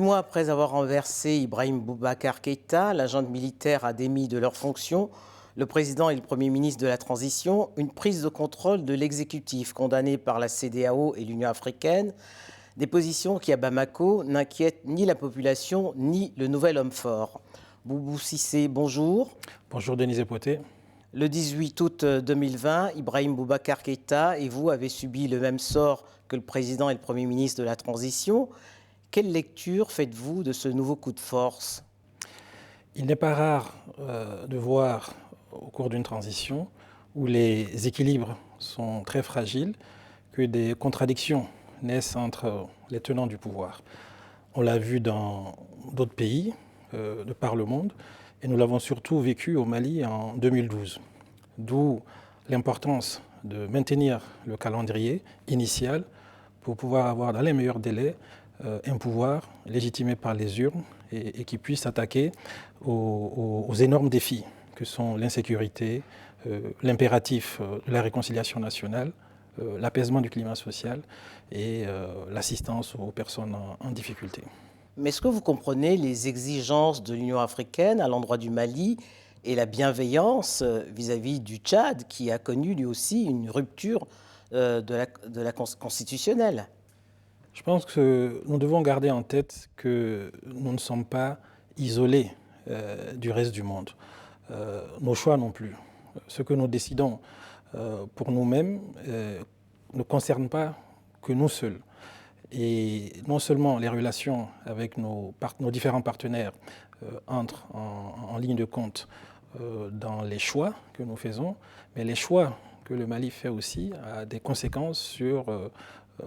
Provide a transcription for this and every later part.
mois après avoir renversé Ibrahim Boubacar Keïta, la junte militaire a démis de leurs fonctions le président et le Premier ministre de la transition, une prise de contrôle de l'exécutif condamné par la CEDEAO et l'Union africaine, des positions qui, à Bamako, n'inquiètent ni la population ni le nouvel homme fort. Boubou Cissé, bonjour. Bonjour Denise Poté. Le 18 août 2020, Ibrahim Boubacar Keïta et vous avez subi le même sort que le président et le Premier ministre de la transition. Quelle lecture faites-vous de ce nouveau coup de force ? Il n'est pas rare de voir au cours d'une transition où les équilibres sont très fragiles que des contradictions naissent entre les tenants du pouvoir. On l'a vu dans d'autres pays de par le monde et nous l'avons surtout vécu au Mali en 2012. D'où l'importance de maintenir le calendrier initial pour pouvoir avoir dans les meilleurs délais un pouvoir légitimé par les urnes et qui puisse s'attaquer aux énormes défis que sont l'insécurité, l'impératif de la réconciliation nationale, l'apaisement du climat social et l'assistance aux personnes en difficulté. Mais est-ce que vous comprenez les exigences de l'Union africaine à l'endroit du Mali et la bienveillance vis-à-vis du Tchad qui a connu lui aussi une rupture de la constitutionnelle ? Je pense que nous devons garder en tête que nous ne sommes pas isolés du reste du monde. Nos choix non plus. Ce que nous décidons pour nous-mêmes ne concerne pas que nous seuls. Et non seulement les relations avec nos différents partenaires entrent en ligne de compte dans les choix que nous faisons, mais les choix que le Mali fait aussi a des conséquences sur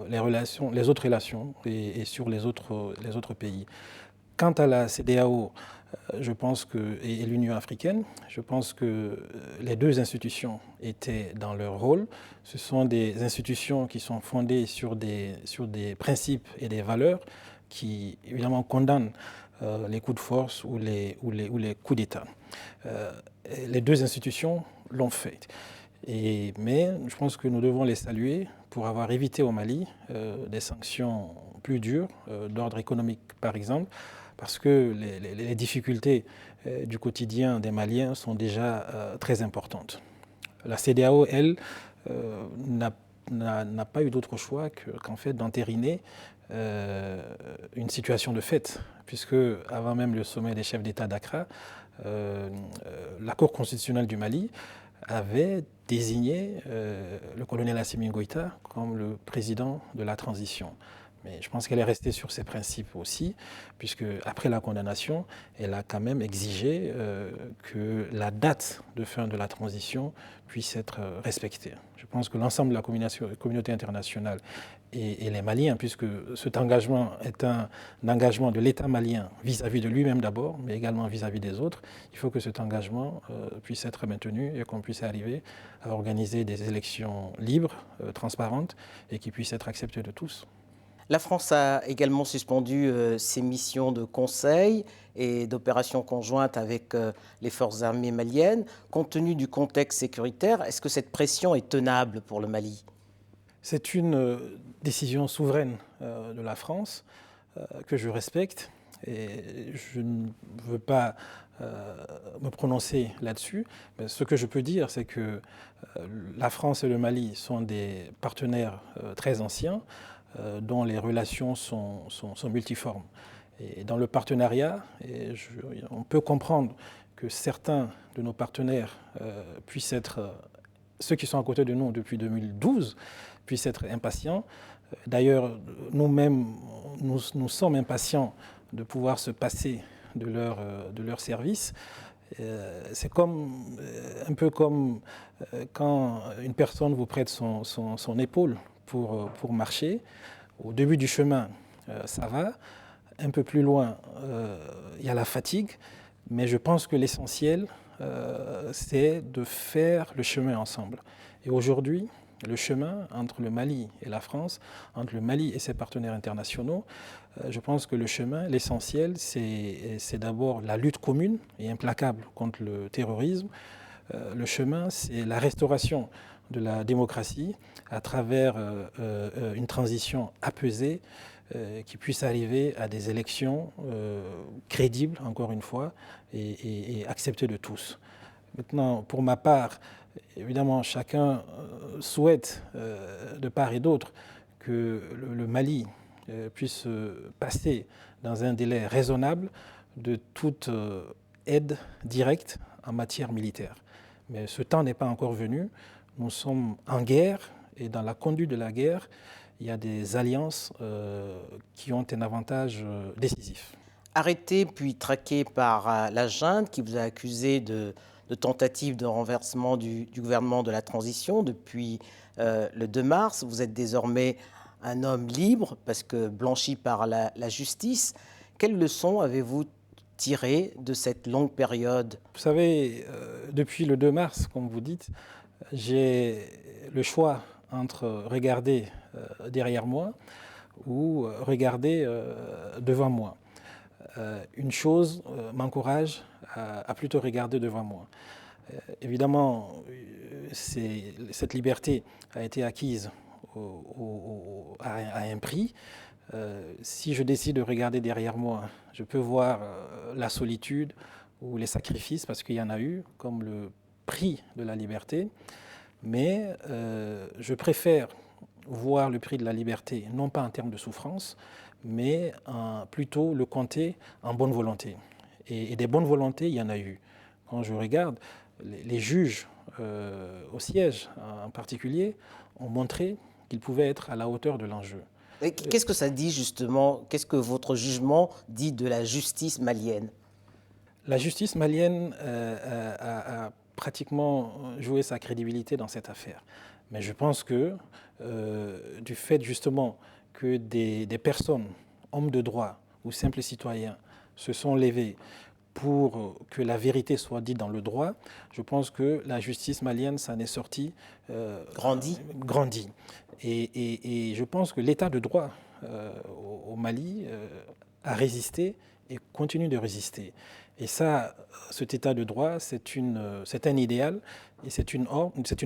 les autres relations et sur les autres pays. Quant à la CEDEAO, je pense et l'Union africaine, je pense que les deux institutions étaient dans leur rôle. Ce sont des institutions qui sont fondées sur des principes et des valeurs qui, évidemment, condamnent les coups de force ou les coups d'État. Les deux institutions l'ont fait. Mais je pense que nous devons les saluer pour avoir évité au Mali des sanctions plus dures, d'ordre économique par exemple, parce que les difficultés du quotidien des Maliens sont déjà très importantes. La CEDEAO, elle, n'a pas eu d'autre choix qu'en fait d'entériner une situation de fait, puisque avant même le sommet des chefs d'État d'Accra, la Cour constitutionnelle du Mali avait désigné le colonel Assimi Goïta comme le président de la transition. Mais je pense qu'elle est restée sur ses principes aussi, puisque après la condamnation, elle a quand même exigé que la date de fin de la transition puisse être respectée. Je pense que l'ensemble de la communauté internationale et les Maliens, puisque cet engagement est un engagement de l'État malien vis-à-vis de lui-même d'abord, mais également vis-à-vis des autres, il faut que cet engagement puisse être maintenu et qu'on puisse arriver à organiser des élections libres, transparentes et qui puissent être acceptées de tous. La France a également suspendu ses missions de conseil et d'opérations conjointes avec les forces armées maliennes. Compte tenu du contexte sécuritaire, est-ce que cette pression est tenable pour le Mali ? C'est une décision souveraine de la France que je respecte et je ne veux pas me prononcer là-dessus. Mais ce que je peux dire, c'est que la France et le Mali sont des partenaires très anciens dont les relations sont multiformes. Et dans le partenariat, on peut comprendre que certains de nos partenaires puissent être, ceux qui sont à côté de nous depuis 2012, puissent être impatients. D'ailleurs, nous-mêmes, nous sommes impatients de pouvoir se passer de leur service. C'est un peu comme quand une personne vous prête son épaule pour marcher. Au début du chemin, ça va. Un peu plus loin, il y a la fatigue. Mais je pense que l'essentiel, c'est de faire le chemin ensemble. Et aujourd'hui, le chemin entre le Mali et la France, entre le Mali et ses partenaires internationaux, je pense que le chemin, l'essentiel, c'est d'abord la lutte commune et implacable contre le terrorisme. Le chemin, c'est la restauration de la démocratie à travers une transition apaisée qui puisse arriver à des élections crédibles, encore une fois, et acceptées de tous. Maintenant, pour ma part, évidemment, chacun souhaite, de part et d'autre, que le Mali puisse passer dans un délai raisonnable de toute aide directe en matière militaire. Mais ce temps n'est pas encore venu. Nous sommes en guerre et dans la conduite de la guerre, il y a des alliances qui ont un avantage décisif. Arrêté puis traqué par la junte qui vous a accusé de tentative de renversement du gouvernement de la transition depuis le 2 mars, vous êtes désormais un homme libre parce que blanchi par la justice. Quelles leçons avez-vous tirées de cette longue période? Vous savez, depuis le 2 mars, comme vous dites, j'ai le choix entre regarder derrière moi ou regarder devant moi. Une chose m'encourage à plutôt regarder devant moi. Évidemment, cette liberté a été acquise à un prix. Si je décide de regarder derrière moi, je peux voir la solitude ou les sacrifices, parce qu'il y en a eu, comme le prix de la liberté. Mais je préfère voir le prix de la liberté, non pas en termes de souffrance, mais plutôt le compter en bonne volonté. Et des bonnes volontés, il y en a eu. Quand je regarde, les juges au siège en particulier ont montré qu'ils pouvaient être à la hauteur de l'enjeu. Qu'est-ce que ça dit justement? Qu'est-ce que votre jugement dit de la justice malienne? La justice malienne a pratiquement joué sa crédibilité dans cette affaire. Mais je pense que du fait justement que des personnes, hommes de droit ou simples citoyens, se sont levés pour que la vérité soit dite dans le droit, je pense que la justice malienne s'en est sortie grandie. Et je pense que l'état de droit au Mali a résisté et continue de résister. Et ça, cet état de droit, c'est un idéal et c'est une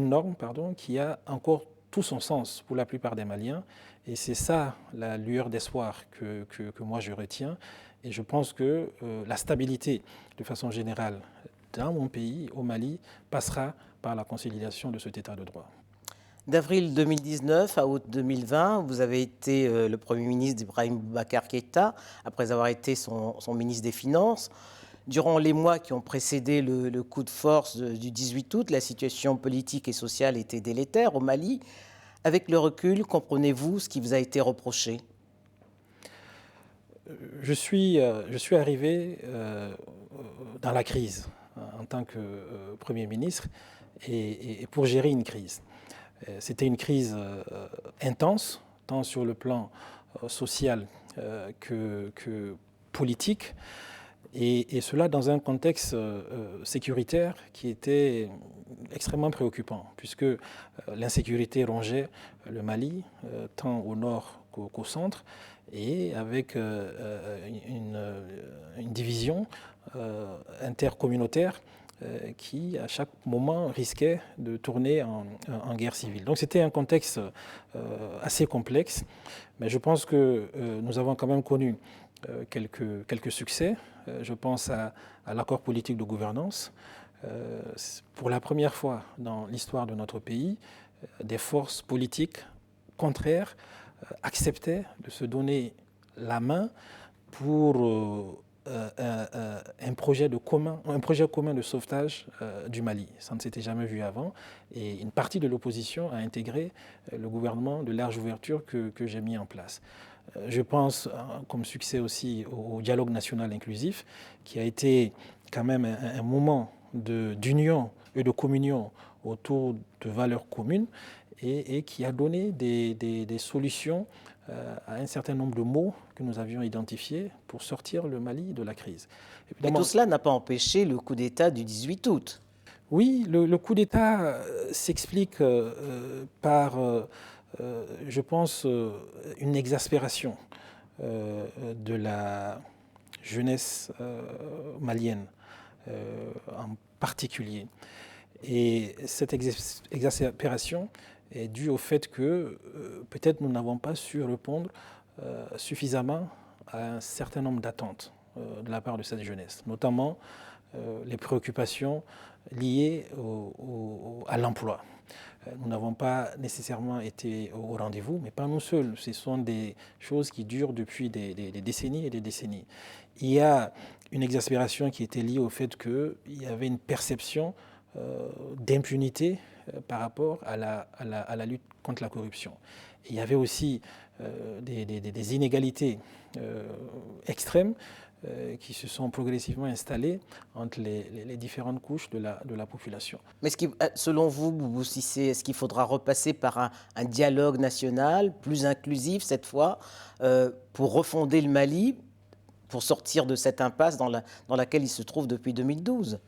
norme qui a encore tout son sens pour la plupart des Maliens. Et c'est ça la lueur d'espoir que moi je retiens. Et je pense que la stabilité, de façon générale, dans mon pays, au Mali, passera par la consolidation de cet état de droit. D'avril 2019 à août 2020, vous avez été le Premier ministre d'Ibrahim Boubacar Keïta, après avoir été son ministre des Finances. Durant les mois qui ont précédé le coup de force du 18 août, la situation politique et sociale était délétère au Mali. Avec le recul, comprenez-vous ce qui vous a été reproché? Je suis arrivé dans la crise en tant que Premier ministre et pour gérer une crise. C'était une crise intense, tant sur le plan social que politique, et cela dans un contexte sécuritaire qui était extrêmement préoccupant, puisque l'insécurité rongeait le Mali, tant au nord qu'au centre, et avec une division intercommunautaire qui, à chaque moment, risquait de tourner en guerre civile. Donc c'était un contexte assez complexe, mais je pense que nous avons quand même connu quelques succès. Je pense à l'accord politique de gouvernance. Pour la première fois dans l'histoire de notre pays, des forces politiques contraires acceptaient de se donner la main pour un projet commun de sauvetage du Mali. Ça ne s'était jamais vu avant. Et une partie de l'opposition a intégré le gouvernement de large ouverture que j'ai mis en place. Je pense, comme succès aussi, au dialogue national inclusif, qui a été quand même un moment d'union et de communion autour de valeurs communes et qui a donné des solutions à un certain nombre de maux que nous avions identifiés pour sortir le Mali de la crise. Évidemment, et tout cela n'a pas empêché le coup d'État du 18 août. Oui, le coup d'État s'explique par, je pense, une exaspération de la jeunesse malienne en particulier. Et cette exaspération est due au fait que peut-être nous n'avons pas su répondre suffisamment à un certain nombre d'attentes de la part de cette jeunesse, notamment les préoccupations liées à l'emploi. Nous n'avons pas nécessairement été au rendez-vous, mais pas nous seuls. Ce sont des choses qui durent depuis des décennies et des décennies. Il y a une exaspération qui était liée au fait qu'il y avait une perception d'impunité par rapport à la lutte contre la corruption. Et il y avait aussi des inégalités extrêmes qui se sont progressivement installées entre les différentes couches de la population. Mais selon vous, Boubou Cissé, est-ce qu'il faudra repasser par un dialogue national plus inclusif cette fois pour refonder le Mali, pour sortir de cette impasse dans laquelle il se trouve depuis 2012 ?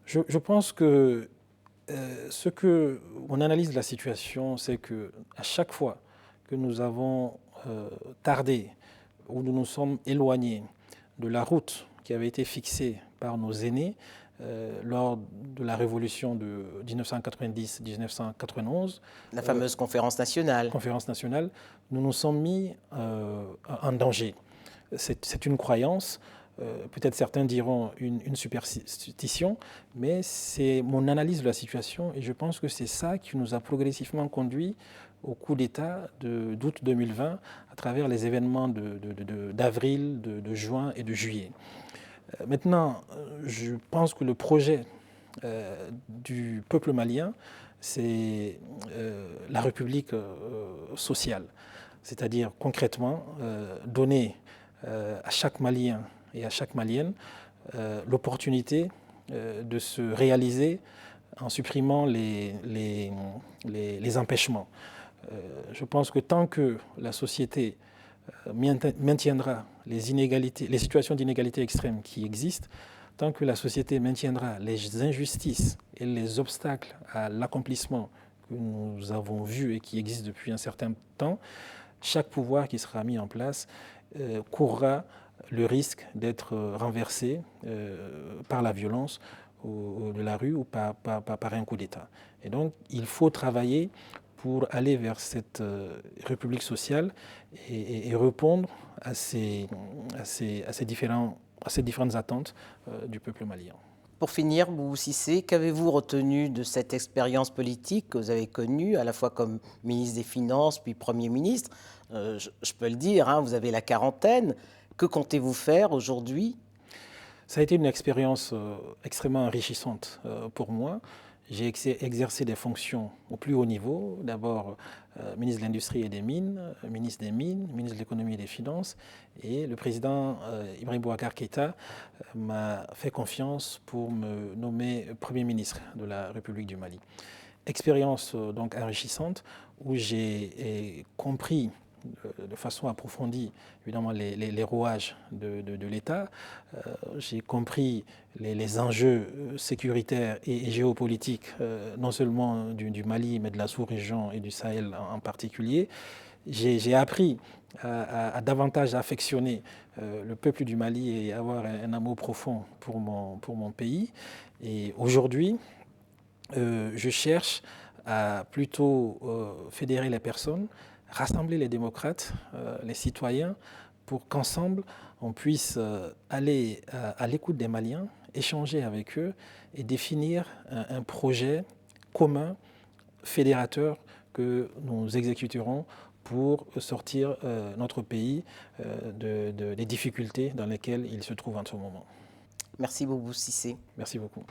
Je pense que mon analyse de la situation, c'est qu'à chaque fois que nous avons tardé ou nous nous sommes éloignés de la route qui avait été fixée par nos aînés lors de la révolution de 1990-1991. La fameuse conférence nationale. Nous nous sommes mis en danger. C'est une croyance, peut-être certains diront une superstition, mais c'est mon analyse de la situation et je pense que c'est ça qui nous a progressivement conduit au coup d'État d'août 2020 à travers les événements d'avril, de juin et de juillet. Maintenant, je pense que le projet du peuple malien, c'est la République sociale, c'est-à-dire concrètement donner à chaque Malien et à chaque Malienne l'opportunité de se réaliser en supprimant les empêchements. Je pense que tant que la société maintiendra les situations d'inégalité extrême qui existent, tant que la société maintiendra les injustices et les obstacles à l'accomplissement que nous avons vus et qui existent depuis un certain temps, chaque pouvoir qui sera mis en place courra le risque d'être renversé par la violence de la rue ou par un coup d'État. Et donc, il faut travailler pour aller vers cette république sociale et répondre à ces différentes attentes du peuple malien. Pour finir, Boubou Cissé, qu'avez-vous retenu de cette expérience politique que vous avez connue, à la fois comme ministre des Finances puis Premier ministre ? Je peux le dire, vous avez la quarantaine. Que comptez-vous faire aujourd'hui ? Ça a été une expérience extrêmement enrichissante pour moi. J'ai exercé des fonctions au plus haut niveau. D'abord, ministre de l'Industrie et des Mines, ministre de l'Économie et des Finances. Et le président Ibrahim Boubacar Keïta m'a fait confiance pour me nommer Premier ministre de la République du Mali. Expérience donc enrichissante où j'ai compris de façon approfondie, évidemment, les rouages de l'État. J'ai compris les enjeux sécuritaires et géopolitiques, non seulement du Mali, mais de la sous-région et du Sahel en particulier. J'ai appris à davantage affectionner le peuple du Mali et avoir un amour profond pour mon pays. Et aujourd'hui, je cherche à plutôt fédérer les personnes, rassembler les démocrates, les citoyens, pour qu'ensemble, on puisse aller à l'écoute des Maliens, échanger avec eux et définir un projet commun, fédérateur, que nous exécuterons pour sortir notre pays des difficultés dans lesquelles il se trouve en ce moment. Merci Boubou Cissé. Merci beaucoup.